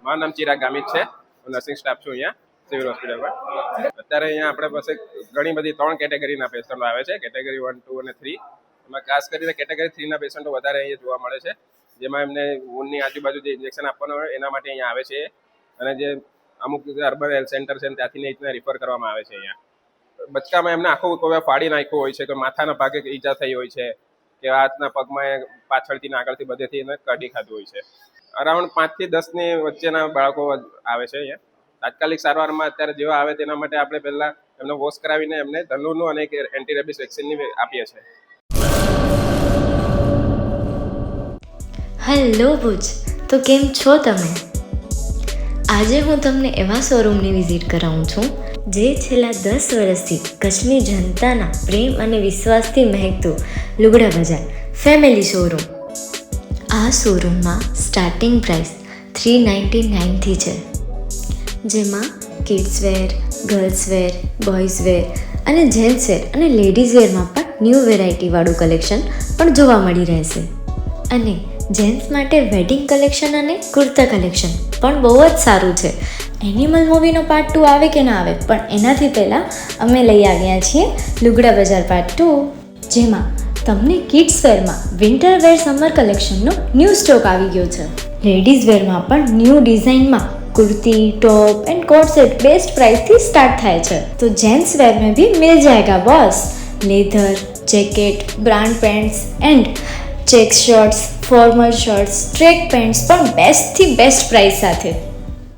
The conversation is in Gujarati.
મારું નામ ચિરાગ ગામિત છે. હું નર્સિંગ સ્ટાફ છું અહીંયા સિવિલ હોસ્પિટલ પર. અત્યારે અહીંયા આપણે પાસે ઘણી બધી 3 કેટેગરીના પેશન્ટો આવે છે, કેટેગરી 1, 2 અને 3. એમાં ખાસ કરીને કેટેગરી 3ના પેશન્ટો વધારે અહીંયા જોવા મળે છે, જેમાં એમને ઊનની આજુબાજુ જે ઇન્જેક્શન આપવાના હોય એના માટે અહીંયા આવે છે. અને જે અમુક અર્બન હેલ્થ સેન્ટર છે ત્યાંથી રીતના રિફર કરવામાં આવે છે. અહીંયા બચકામાં એમને આખું કોઈ ફાડી નાખ્યું હોય છે, કે માથાના ભાગે ઈજા થઈ હોય છે, કે હાથના પગમાં પાછળથી ને આગળથી બધેથી એને કાઢી ખાધું હોય છે. અરાઉન્ડ 5 થી 10ની વચ્ચેના બાળકો આવે છે અહીંયા. તાત્કાલિક સારવારમાં અત્યારે જેવા આવે તેના માટે આપણે પહેલાં એમને વોશ કરાવીને એમને ધનુરનું અને એક એન્ટી રેબિસ વેક્સિનની આપીએ છીએ. હેલો ભુજ, તો કેમ છો તમે? આજે હું તમને એવા શોરૂમની વિઝિટ કરાવું છું જે છેલ્લા 10 વર્ષથી કચ્છની જનતાના પ્રેમ અને વિશ્વાસથી મહેકતું લુગડા બજાર ફેમિલી શોરૂમ. આ શોરૂમમાં સ્ટાર્ટિંગ પ્રાઇસ 399થી છે, જેમાં kids wear, girls wear, boys wear અને જેન્ટ્સ વેર અને લેડીઝ વેરમાં પણ ન્યૂ વેરાયટીવાળું કલેક્શન પણ જોવા મળી રહેશે. અને જેન્ટ્સ માટે વેડિંગ કલેક્શન અને કુર્તા કલેક્શન પણ બહુ જ સારું છે. એનિમલ મૂવીનો પાર્ટ 2 આવે કે ના આવે, પણ એનાથી પહેલાં અમે લઈ આવ્યા છીએ લુગડા બજાર પાર્ટ 2, જેમાં તમને કિડ્સ વેરમાં વિન્ટર વેર સમર કલેક્શનનો ન્યૂ સ્ટોક આવી ગયો છે. લેડીઝ વેરમાં પણ ન્યૂ ડિઝાઇનમાં kurti, top and coat set best price थी स्टार्ट थाय छे. तो जेंट्स वेर में भी मिल जाएगा boss. Leather, jacket, brand pants and check shirts, formal shirts, track pants पर बेस्ट थी बेस्ट प्राइस साथे.